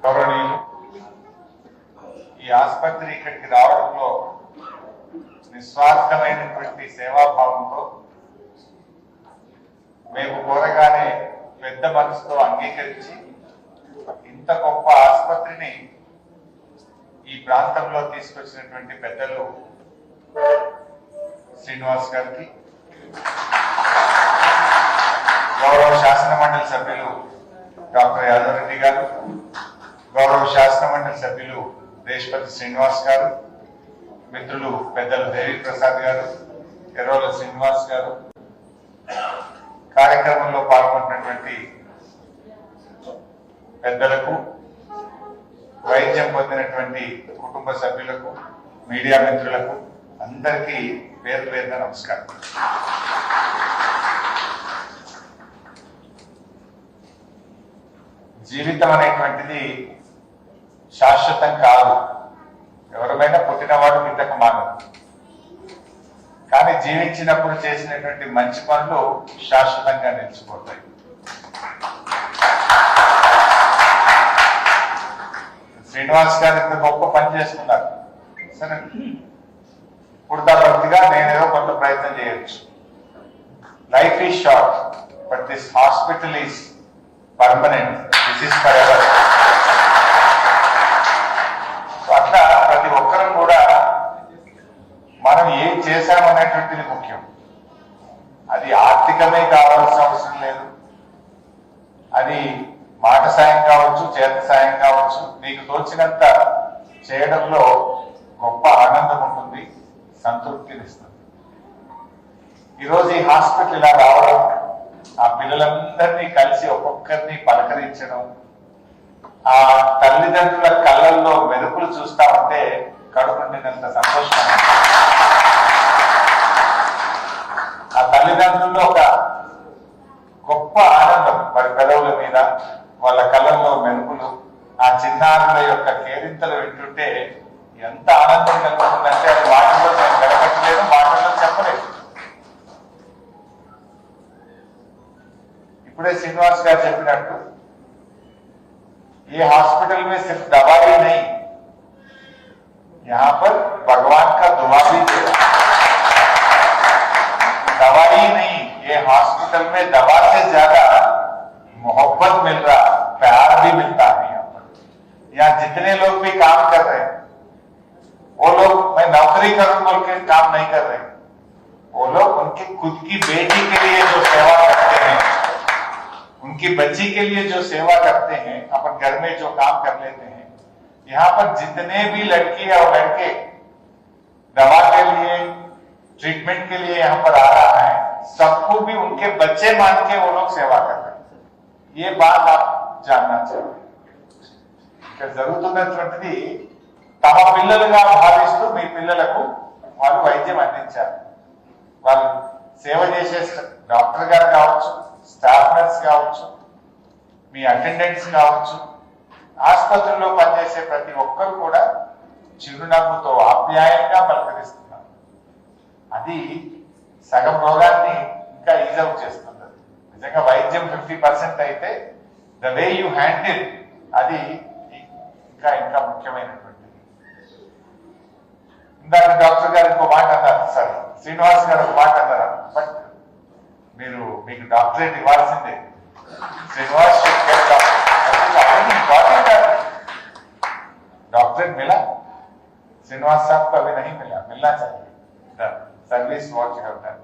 గౌరవనీయులు ఈ ఆసుపత్రి ఇక్కడికి రావడంలో నిస్వార్థమైనటువంటి సేవాభావంతో మేము కోరగానే పెద్ద మనసుతో అంగీకరించి ఇంత గొప్ప ఆసుపత్రిని ఈ ప్రాంతంలో తీసుకొచ్చినటువంటి పెద్దలు శ్రీనివాస్ గారికి, గౌరవ శాసన మండలి సభ్యులు డాక్టర్ యాదవ్ రెడ్డి గారు, గౌరవ శాసన మండలి సభ్యులు దేశపతి శ్రీనివాస్ గారు, మిత్రులు పెద్దలు దేవి ప్రసాద్ గారు, ఎర్రోల శ్రీనివాస్ గారు, కార్యక్రమంలో పాల్గొన్నటువంటి పెద్దలకు, వైద్యం పొందినటువంటి కుటుంబ సభ్యులకు, మీడియా మిత్రులకు అందరికీ పేరు పేరున నమస్కారం. జీవితం అనేటువంటిది శాశ్వతం కాదు. ఎవరైనా పుట్టినవాడు మిట్టక మానదు. కానీ జీవించినప్పుడు చేసినటువంటి మంచి పనులు శాశ్వతంగా నిలిచిపోతాయి. శ్రీనివాస్ గారు ఇంత గొప్ప పని చేస్తున్నారు. సరే, పుడతాభక్తిగా నేనేదో కొంత ప్రయత్నం చేయొచ్చు. Life is short but this hospital is permanent. This is for ever. అట్లా ప్రతి ఒక్కరూ కూడా మనం ఏం చేశామనేటువంటిది ముఖ్యం. అది ఆర్థికమే కావాల్సిన అవసరం లేదు. అది మాట సాయం కావచ్చు, చేత సాయం కావచ్చు. మీకు తోచినంత చేయడంలో గొప్ప ఆనందం ఉంటుంది, సంతృప్తినిస్తుంది. ఈరోజు ఈ హాస్పిటల్ ఇలా రావడం, ఆ పిల్లలందరినీ కలిసి ఒక్కొక్కరిని పలకరించడం, ఆ తల్లిదండ్రుల కళ్ళల్లో మెరుపులు చూస్తా ఉంటే కడుపు నిండినంత సంతోషం. ఆ తల్లిదండ్రుల్లో ఒక గొప్ప ఆనందం వారి పెదవుల మీద, వాళ్ళ కళ్ళల్లో మెరుపులు, ఆ చిన్నారుల యొక్క కేరింతలు వింటుంటే ఎంత ఆనందం కలుగుతుందంటే అది మాటల్లో నేను గడపట్లేదు, మాటల్లో చెప్పలేదు. ఇప్పుడే శ్రీనివాస్ గారు చెప్పినట్టు ये हॉस्पिटल में सिर्फ दवाई नहीं, यहाँ पर भगवान का दुआ भी दे रहा है. दवाई नहीं, ये हॉस्पिटल में दवा से ज्यादा मोहब्बत मिल रहा, प्यार भी मिलता है. यहाँ पर यहाँ जितने लोग भी काम कर रहे हैं वो लोग मैं नौकरी करूं बोल के काम नहीं कर रहे. वो लोग उनकी खुद की बेटी के लिए जो सेवा करते हैं, उनकी बच्ची के लिए जो सेवा करते हैं, अपन घर में जो काम कर लेते हैं, यहाँ पर जितने भी लड़की और लड़के दवा के लिए, ट्रीटमेंट के लिए यहाँ पर आ रहा है, सबको भी उनके बच्चे मान के वो लोग सेवा कर रहे हैं. ये बात आप जानना चाहिए. జరుగుతున్నటువంటిది తమ పిల్లలుగా భావిస్తూ మీ పిల్లలకు వాళ్ళు వైద్యం అందించారు. వాళ్ళు సేవ చేసే డాక్టర్ గారు కావచ్చు, స్టాఫ్ నర్స్ కావచ్చు, మీ అటెండెంట్స్ కావచ్చు, ఆసుపత్రిలో పనిచేసే ప్రతి ఒక్కరు కూడా చిరునవ్వుతో ఆప్యాయంగా పలకరిస్తున్నారు. అది సగం రోగాన్ని ఇంకా ఈజ్ అవుట్ చేస్తుంది. నిజంగా వైద్యం 50% అయితే ద వే యూ హ్యాండిల్ అది ఇంకా ఇంకా ముఖ్యమైనటువంటిది. ఇందాక డాక్టర్ గారు ఇంకో మాట అన్నారు, సారీ శ్రీనివాస్ గారు ఒక మాట అన్నారు, బట్ మీకు డాక్టరేట్ ఇవ్వాల్సిందే. శ్రీనివాస్ डॉक्टरेट मिला, श्रीनिवास साहब को अभी नहीं मिला, मिलना चाहिए. Service what you have done.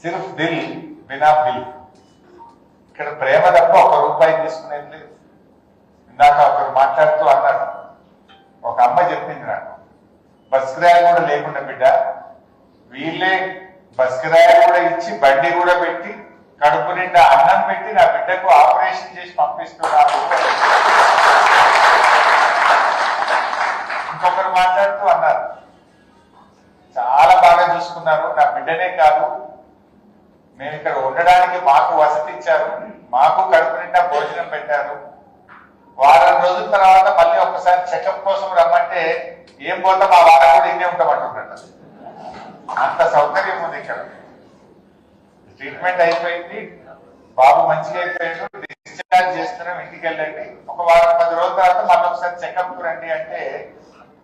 सिर्फ दिल बिना बिल. ఇక్కడ ప్రేమ తప్ప ₹1 తీసుకునేది లేదు. ఇందాక ఒకరు మాట్లాడుతూ అన్నారు, ఒక అమ్మ చెప్పింది నాకు, బస్ కిరాయి కూడా లేకుండా బిడ్డ వీళ్ళే బస్ కిరాయి కూడా ఇచ్చి బండి కూడా పెట్టి కడుపు నిండా అన్నం పెట్టి నా బిడ్డకు ఆపరేషన్ చేసి పంపిస్తున్నారు. ఇంకొకరు మాట్లాడుతూ అన్నారు, చాలా బాగా చూసుకున్నారు, నా బిడ్డనే కాదు మేము ఇక్కడ ఉండడానికి మాకు వసతి ఇచ్చారు, మాకు కడుపు నిండా భోజనం పెట్టారు, వారం రోజుల తర్వాత మళ్ళీ ఒక్కసారి చెకప్ కోసం రమ్మంటే ఏం పోతాం, ఆ వారం కూడా ఇన్నే ఉంటామంటున్నట్టు. అంత సౌకర్యం ఉంది ఇక్కడ. ట్రీట్మెంట్ అయిపోయింది, బాబు మంచిగా అయిపోయాడు, డిశ్చార్జ్ చేస్తున్నాం, ఇంటికి వెళ్ళండి, ఒక వారం 10 రోజుల తర్వాత మళ్ళీ ఒకసారి చెకప్ రండి అంటే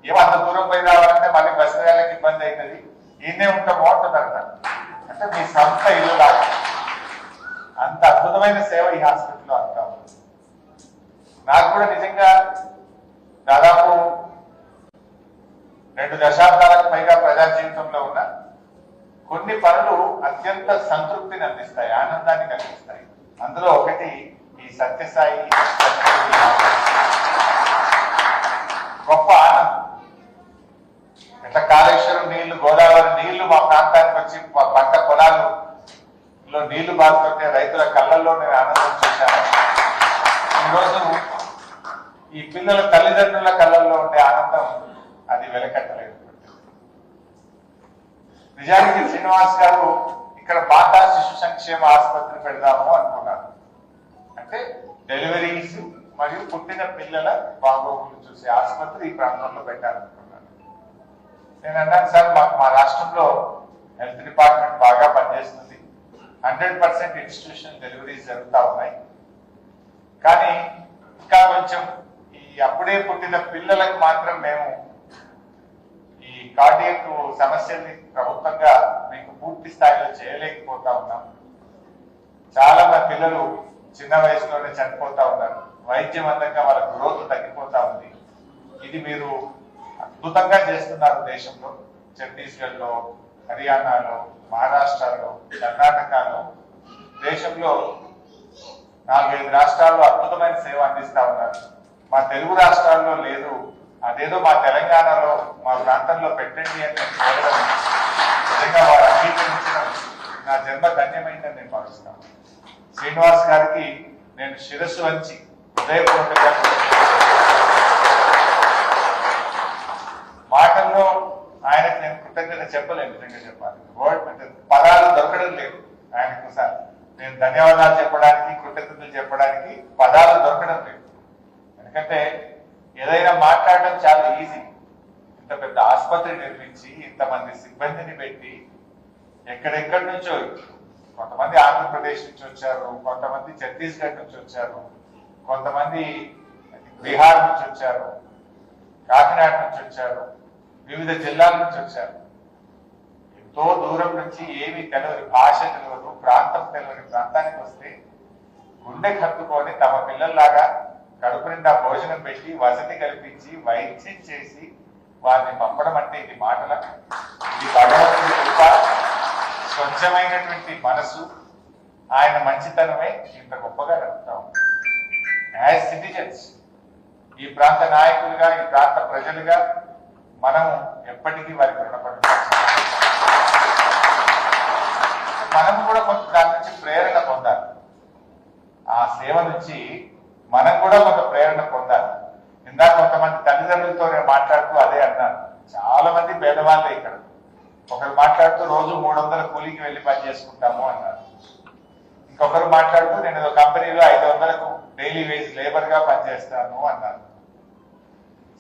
ఏమో అంత దూరం పోయి రావాలంటే మళ్ళీ బస్సు వేళకి ఇబ్బంది అవుతుంది, ఈయనే ఉంటామో అంటున్నారట. అంటే మీ సొంత ఇల్లు లాగా అంత అద్భుతమైన సేవ ఈ హాస్పిటల్లో అంతా ఉంది. నాకు కూడా నిజంగా దాదాపు 2 దశాబ్దాలకు పైగా ప్రజా జీవితంలో ఉన్న కొన్ని పనులు అత్యంత సంతృప్తిని అందిస్తాయి, ఆనందాన్ని కలిగిస్తాయి. అందులో ఒకటి ఈ సత్యసాయి గొప్ప ఆనందం. ఇట్లా కాళేశ్వరం నీళ్లు, గోదావరి నీళ్లు మా ప్రాంతానికి వచ్చి పంట పొలాలలో నీళ్లు బాగుతుంటే రైతుల కళ్ళల్లో నేను ఆనందం చూశాను. ఈరోజు ఈ పిల్లల తల్లిదండ్రుల కళ్ళల్లో ఉండే ఆనందం అది వెలకట్టలేదు. నిజానికి శ్రీనివాస్ గారు ఇక్కడ మాతా శిశు సంక్షేమ ఆసుపత్రి పెడదాము అనుకున్నారు. అంటే డెలివరీస్ మరియు పుట్టిన పిల్లల బాగోగులు చూసే ఆసుపత్రి ఈ ప్రాంతంలో పెట్టాలనుకున్నాను. నేను అన్నాను, సార్ మాకు మా రాష్ట్రంలో హెల్త్ డిపార్ట్మెంట్ బాగా పనిచేస్తుంది, 100% ఇన్స్టిట్యూషన్ డెలివరీస్ జరుగుతూ ఉన్నాయి. కానీ ఇంకా కొంచెం ఈ అప్పుడే పుట్టిన పిల్లలకు మాత్రం మేము ఈ కార్డియక్ సమస్యల్ని ప్రభుత్వంగా మీకు పూర్తి స్థాయిలో చేయలేకపోతా ఉన్నాం. చాలా మంది పిల్లలు చిన్న వయసులోనే చనిపోతా ఉన్నారు, వైద్యవంతంగా వాళ్ళ గ్రోత్ తగ్గిపోతా ఉంది. ఇది మీరు అద్భుతంగా చేస్తున్నారు దేశంలో, ఛత్తీస్గఢ్ లో, హర్యానాలో, మహారాష్ట్రలో, కర్ణాటకలో, దేశంలో 4-5 రాష్ట్రాల్లో అద్భుతమైన సేవ అందిస్తా ఉన్నారు. మా తెలుగు రాష్ట్రాల్లో లేదు, అదేదో మా తెలంగాణలో మా ప్రాంతంలో పెట్టండి అని నేను కోరడం నిజంగా వారు అంగీకరించిన నా జన్మ ధన్యమైందని నేను భావిస్తాను. శ్రీనివాస్ గారికి నేను శిరస్సు వంచి హృదయపూర్వకంగా మాటల్లో ఆయనకు నేను కృతజ్ఞత చెప్పలేను. నిజంగా చెప్పాలి, పదాలు దొరకడం లేదు ఆయనకు. సార్ నేను ధన్యవాదాలు చెప్పడానికి, కృతజ్ఞతలు చెప్పడానికి పదాలు దొరకడం లేదు. ఎందుకంటే ఏదైనా మాట్లాడడం చాలా ఈజీ. ఇంత పెద్ద ఆసుపత్రి నిర్మించి ఇంతమంది సిబ్బందిని పెట్టి ఎక్కడెక్కడి నుంచో, కొంతమంది ఆంధ్రప్రదేశ్ నుంచి వచ్చారు, కొంతమంది ఛత్తీస్గఢ్ నుంచి వచ్చారు, కొంతమంది బీహార్ నుంచి వచ్చారు, కాకినాడ నుంచి వచ్చారు, వివిధ జిల్లాల నుంచి వచ్చారు. ఎంతో దూరం నుంచి ఏమి తెలియదు, భాష తెలియదు, ప్రాంతం తెలియని ప్రాంతానికి వస్తే గుండె కట్టుకొని తమ పిల్లల్లాగా కడుపు నిండా భోజనం పెట్టి వసతి కల్పించి వైద్యం చేసి వారిని పంపడం అంటే ఇది మాటల, ఇది భగవంతుడి కృప, స్వచ్ఛమైనటువంటి మనసు, ఆయన మంచితనమే ఇంత గొప్పగా నడుపుతాం. యాజ్ సిటిజన్స్, ఈ ప్రాంత నాయకులుగా, ఈ ప్రాంత ప్రజలుగా మనం ఎప్పటికీ వారికి రుణపడి మనం కూడా కొంత దాని నుంచి ప్రేరణ పొందాలి. ఆ సేవ నుంచి మనం కూడా కొంత ప్రేరణ పొందాలి. ఇందాక కొంతమంది తల్లిదండ్రులతో నేను మాట్లాడుతూ అదే అన్నాను. చాలా మంది పేదవాళ్ళే ఇక్కడ. ఒకరు మాట్లాడుతూ రోజు 300 కూలీకి వెళ్ళి పని చేసుకుంటాము అన్నారు. ఇంకొకరు మాట్లాడుతూ నేను కంపెనీలో 500కు డైలీ వేజ్ లేబర్ గా పనిచేస్తాను అన్నారు.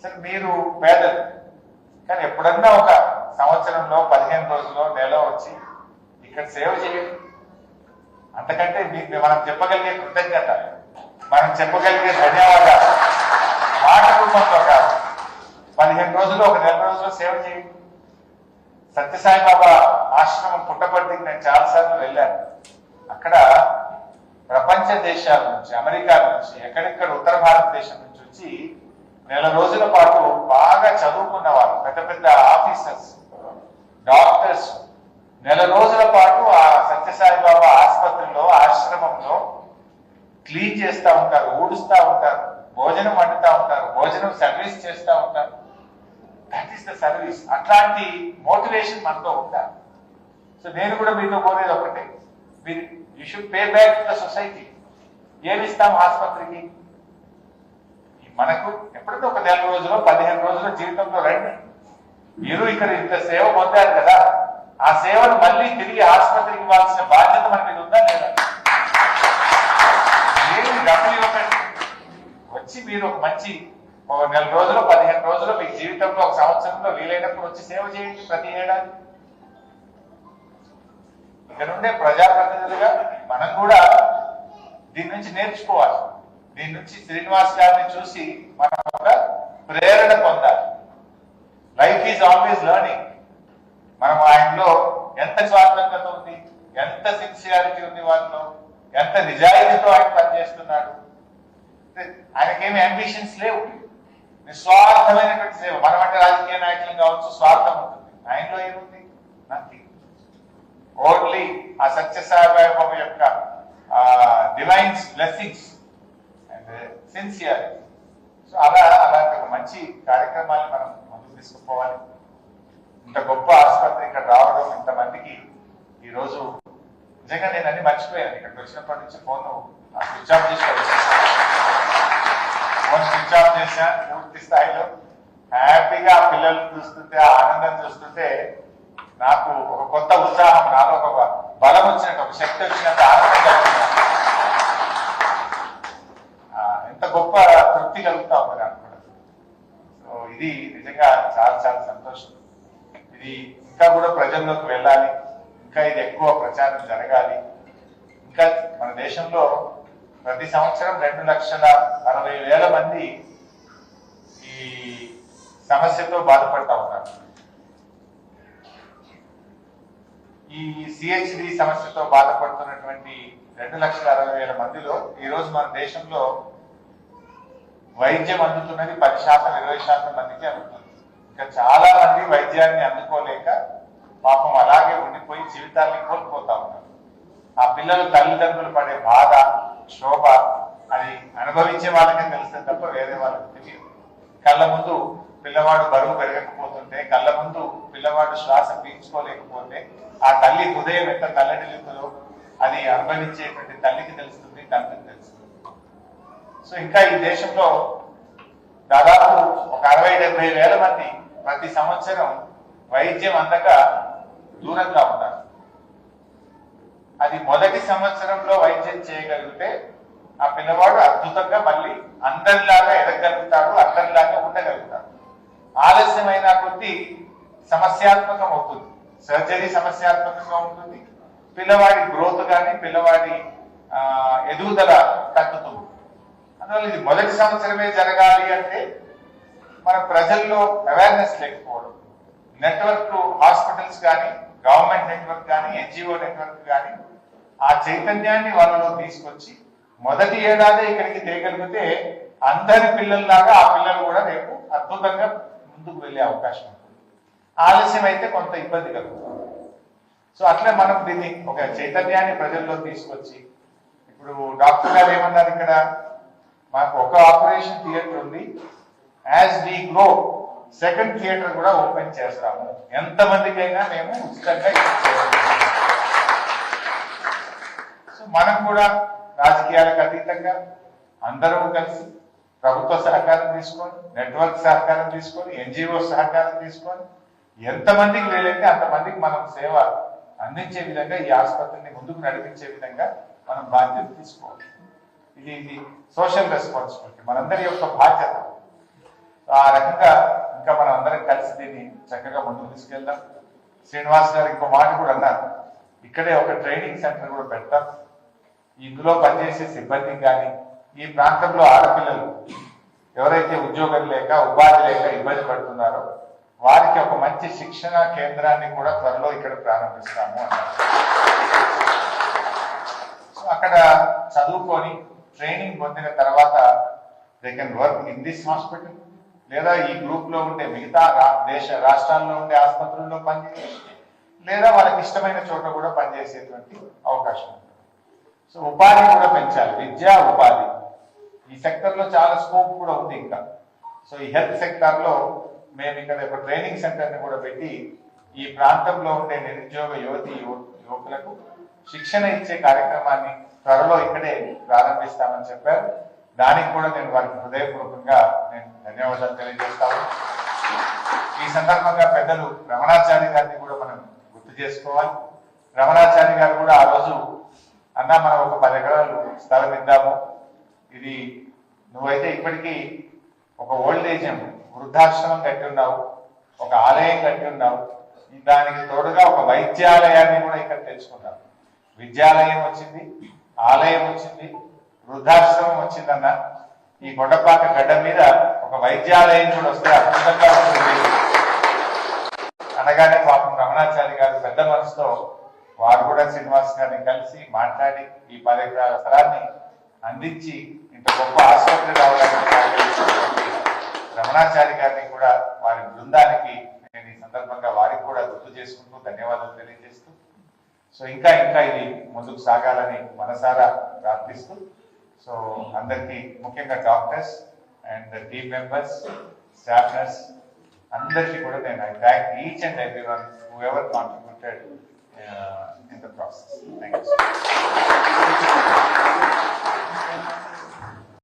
సరే, మీరు పేదలు, కానీ ఎప్పుడన్నా ఒక సంవత్సరంలో 15 రోజుల్లో నెల వచ్చి ఇక్కడ సేవ చేయండి. అంతకంటే మనం చెప్పగలిగే కృతజ్ఞత, మనం చెప్పగలిగే ధన్యవాదాలు మాట రూపంలో కాదు. 15 రోజులు, ఒక నెల రోజుల్లో సేవ చేయండి. సత్యసాయి బాబా ఆశ్రమం పుట్టపర్తికి నేను చాలాసార్లు వెళ్ళాను. అక్కడ ప్రపంచ దేశాల నుంచి, అమెరికా నుంచి, ఎక్కడెక్కడ ఉత్తర భారతదేశం నుంచి వచ్చి నెల రోజుల పాటు బాగా చదువుకున్న వాళ్ళు, పెద్ద పెద్ద ఆఫీసర్స్, డాక్టర్స్ నెల రోజుల పాటు ఆ సత్యసాయి బాబా ఆసుపత్రిలో, ఆశ్రమంలో క్లీన్ చేస్తూ ఉంటారు, ఊడుస్తూ ఉంటారు, భోజనం వండుతూ ఉంటారు, భోజనం సర్వీస్ చేస్తూ ఉంటారు. That is the service. అట్లాంటి మోటివేషన్ మనతో ఉండాలి. సో నేను కూడా మీతో కోరేది ఒకటే, మీరు you should pay back to the society. ఏమి ఇస్తాం ఆసుపత్రికి? మనకు ఎప్పుడైతే ఒక నెల రోజులో 15 రోజుల జీవితంలో రండి. మీరు ఇక్కడ ఇంత సేవ పొందారు కదా, ఆ సేవను మళ్ళీ తిరిగి ఆసుపత్రికి ఇవ్వాల్సిన బాధ్యత మన మీద ఉందా లేదా? ఏమి డబ్బులు ఇవ్వకండి, వచ్చి మీరు ఒక మంచి ఒక నెల రోజులు, 15 రోజులు మీ జీవితంలో, ఒక సంవత్సరంలో వీలైనప్పుడు వచ్చి సేవ చేయండి ప్రతి ఏడాది. ఇక నుండే ప్రజాప్రతినిధులుగా మనం కూడా దీని నుంచి నేర్చుకోవాలి. దీని నుంచి శ్రీనివాస్ గారిని చూసి మనం ఒక ప్రేరణ పొందాలి. Life is always learning. మనం ఆయనలో ఎంత స్వార్థంగా ఉంది, ఎంత సిన్సియారిటీ ఉంది, వాళ్ళలో ఎంత నిజాయితీతో ఆయన పనిచేస్తున్నాడు. ఆయనకేమి అంబిషన్స్ లేవు, నిస్వార్థమైనటువంటి సేవ. మనం అంటే రాజకీయ నాయకులు కావచ్చు, స్వార్థం ఉంటుంది. ఆయనలో ఏముంది? నథింగ్. ఓన్లీ ఆ సత్యసాయిబాబా యొక్క divine blessings and sincerity. So అలాంటి ఒక మంచి కార్యక్రమాన్ని మనం ముందుకు తీసుకుపోవాలి. ఇంత గొప్ప ఆసుపత్రి ఇక్కడ రావడం, ఇంతమందికి ఈరోజు నిజంగా నేను అన్ని మర్చిపోయాను. ఇక్కడికి వచ్చినప్పటి నుంచి phone switch off phone switch off చేసా పూర్తి స్థాయిలో. హ్యాపీగా ఆ పిల్లలు చూస్తుంటే, ఆ ఆనందం చూస్తుంటే నాకు ఒక కొత్త ఉత్సాహం, నాలో ఒక బలం వచ్చినట్టు, ఒక శక్తి వచ్చినట్టు ఆనందం కలిగింది. ఎంత గొప్ప తృప్తి కలుగుతా ఉంది నాకు కూడా. సో ఇది నిజంగా చాలా చాలా సంతోషం. ఇది ఇంకా కూడా ప్రజల్లోకి వెళ్ళాలి, ఇంకా ఇది ఎక్కువ ప్రచారం జరగాలి. ఇంకా మన దేశంలో ప్రతి సంవత్సరం 2,60,000 మంది ఈ సమస్యతో బాధపడతా ఉన్నారు. ఈ సిహెచ్డి సమస్యతో బాధపడుతున్నటువంటి 2,60,000 మందిలో ఈరోజు మన దేశంలో వైద్యం అందుతున్నది 10%, 20% మందికి అందుతుంది. ఇంకా చాలా మంది వైద్యాన్ని అందుకోలేక పాపం అలాగే ఉండిపోయి జీవితాన్ని కోల్పోతా ఉన్నారు. ఆ పిల్లలు తల్లిదండ్రులు పడే బాధ, శోభ అది అనుభవించే వాళ్ళకే తెలుస్తుంది తప్ప వేరే వాళ్ళకి తెలియదు. కళ్ళ ముందు పిల్లవాడు బరువు పెరగకపోతుంటే, కళ్ళ ముందు పిల్లవాడు శ్వాస పీల్చుకోలేకపోతే ఆ తల్లి హృదయం ఎంత తల్లడిల్లుతుందో అది అనుభవించేటువంటి తల్లికి తెలుస్తుంది, తండ్రికి తెలుస్తుంది. సో ఇంకా ఈ దేశంలో దాదాపు ఒక 60,000-70,000 మంది ప్రతి సంవత్సరం వైద్యం అందక దూరంగా ఉన్నారు. అది మొదటి సంవత్సరంలో వైద్యం చేయగలిగితే ఆ పిల్లవాడు అద్భుతంగా మళ్ళీ అందరిలాగా ఎదగలుగుతాడు, అందరిలాగా ఉండగలుగుతాడు. ఆలస్యమైన కొద్దీ సమస్యాత్మకం అవుతుంది. సర్జరీ సమస్యాత్మకంగా ఉంటుంది. పిల్లవాడి గ్రోత్ కానీ పిల్లవాడి ఎదుగుదల తగ్గుతుంది. అందువల్ల ఇది మొదటి సంవత్సరమే జరగాలి అంటే మన ప్రజల్లో అవేర్నెస్ లేకపోవడం. నెట్వర్క్ హాస్పిటల్స్ కానీ, గవర్నమెంట్ నెట్వర్క్ కానీ, ఎన్జిఓ నెట్వర్క్ కానీ ఆ చైతన్యాన్ని వాళ్ళలో తీసుకొచ్చి మొదటి ఏడాదే ఇక్కడికి తేగలిగితే అందరి పిల్లల్లాగా ఆ పిల్లలు కూడా రేపు అద్భుతంగా ముందుకు వెళ్ళే అవకాశం ఉంటుంది. ఆలస్యం అయితే కొంత ఇబ్బంది కలుగుతుంది. సో అట్లా మనం దీన్ని ఒక చైతన్యాన్ని ప్రజల్లో తీసుకొచ్చి, ఇప్పుడు డాక్టర్ గారు ఏమన్నారు, ఇక్కడ మాకు ఒక ఆపరేషన్ థియేటర్ ఉంది, as we grow second theatre కూడా ఓపెన్ చేస్తాము, ఎంతమందికైనా మేము ఉచితంగా సో మనం కూడా రాజకీయాలకు అతీతంగా అందరూ కలిసి ప్రభుత్వ సహకారం తీసుకొని, నెట్వర్క్ సహకారం తీసుకొని, ఎన్జిఓ సహకారం తీసుకొని ఎంతమందికి వీలైతే అంతమందికి మనం సేవ అందించే విధంగా ఈ ఆసుపత్రిని ముందుకు నడిపించే విధంగా మనం బాధ్యత తీసుకోవాలి. ఇది సోషల్ రెస్పాన్సిబిలిటీ, మనందరి యొక్క బాధ్యత. ఆ రకంగా ఇంకా మనం అందరం కలిసి దీన్ని చక్కగా ముందుకు తీసుకెళ్దాం. శ్రీనివాస్ గారు ఇంకో మాట కూడా అన్నారు, ఇక్కడే ఒక ట్రైనింగ్ సెంటర్ కూడా పెడతాం. ఇందులో పనిచేసే సిబ్బందికి కానీ, ఈ ప్రాంతంలో ఆడపిల్లలు ఎవరైతే ఉద్యోగం లేక, ఉపాధి లేక ఇబ్బంది పడుతున్నారో వారికి ఒక మంచి శిక్షణ కేంద్రాన్ని కూడా త్వరలో ఇక్కడ ప్రారంభిస్తాము అన్నారు. అక్కడ చదువుకొని ట్రైనింగ్ పొందిన తర్వాత they can work in this hospital, లేదా ఈ గ్రూప్ లో ఉండే మిగతా రాష్ట్రాల్లో ఉండే ఆసుపత్రుల్లో పనిచేసి, లేదా వాళ్ళకి ఇష్టమైన చోట కూడా పనిచేసేటువంటి అవకాశం ఉంటుంది. సో ఉపాధి కూడా పెంచాలి, విద్యా ఉపాధి. ఈ సెక్టర్ లో చాలా స్కోప్ కూడా ఉంది ఇంకా. సో ఈ హెల్త్ సెక్టర్ లో మేము ఇక్కడ ఒక ట్రైనింగ్ సెంటర్ ని కూడా పెట్టి ఈ ప్రాంతంలో ఉండే నిరుద్యోగ యువకులకు శిక్షణ ఇచ్చే కార్యక్రమాన్ని త్వరలో ఇక్కడే ప్రారంభిస్తామని చెప్పారు. దానికి కూడా నేను వారికి హృదయపూర్వకంగా నేను ధన్యవాదాలు తెలియజేస్తాను. ఈ సందర్భంగా పెద్దలు రమణాచారి గారిని కూడా మనం గుర్తు చేసుకోవాలి. రమణాచారి గారు కూడా ఆ రోజు అన్నా మనం ఒక 10 ఎకరాలు స్థలం ఇద్దాము, ఇది నువ్వైతే ఇప్పటికీ ఒక ఓల్డ్ ఏజ్ వృద్ధాశ్రమం కట్టి ఉన్నావు, ఒక ఆలయం కట్టి ఉన్నావు, దానికి తోడుగా ఒక వైద్యాలయాన్ని కూడా ఇక్కడ తెచ్చుకున్నావు. విద్యాలయం వచ్చింది, ఆలయం వచ్చింది, వృద్ధాశ్రమం వచ్చిందన్న ఈ కొండపాక గడ్డ మీద ఒక వైద్యాలయం కూడా వస్తే అద్భుతంగా ఉంటుంది అనగానే పాపం రమణాచారి గారు పెద్ద మనసుతో వారు కూడా శ్రీనివాస్ గారిని కలిసి మాట్లాడి ఈ 10 ఎకరాల స్థలాన్ని అందించి ఇంత గొప్ప ఆసుపత్రి రావడానికి రమణాచారి గారిని కూడా వారి బృందానికి నేను ఈ సందర్భంగా వారికి కూడా గుర్తు చేసుకుంటూ ధన్యవాదాలు తెలియజేస్తూ సో ఇంకా ఇది ముందుకు సాగాలని మనసారా ప్రార్థిస్తూ సో అందరికీ ముఖ్యంగా doctors and team members staff nurse అందరికీ కూడా నేను I thank each and every one who ever contributed in the process. Thank you.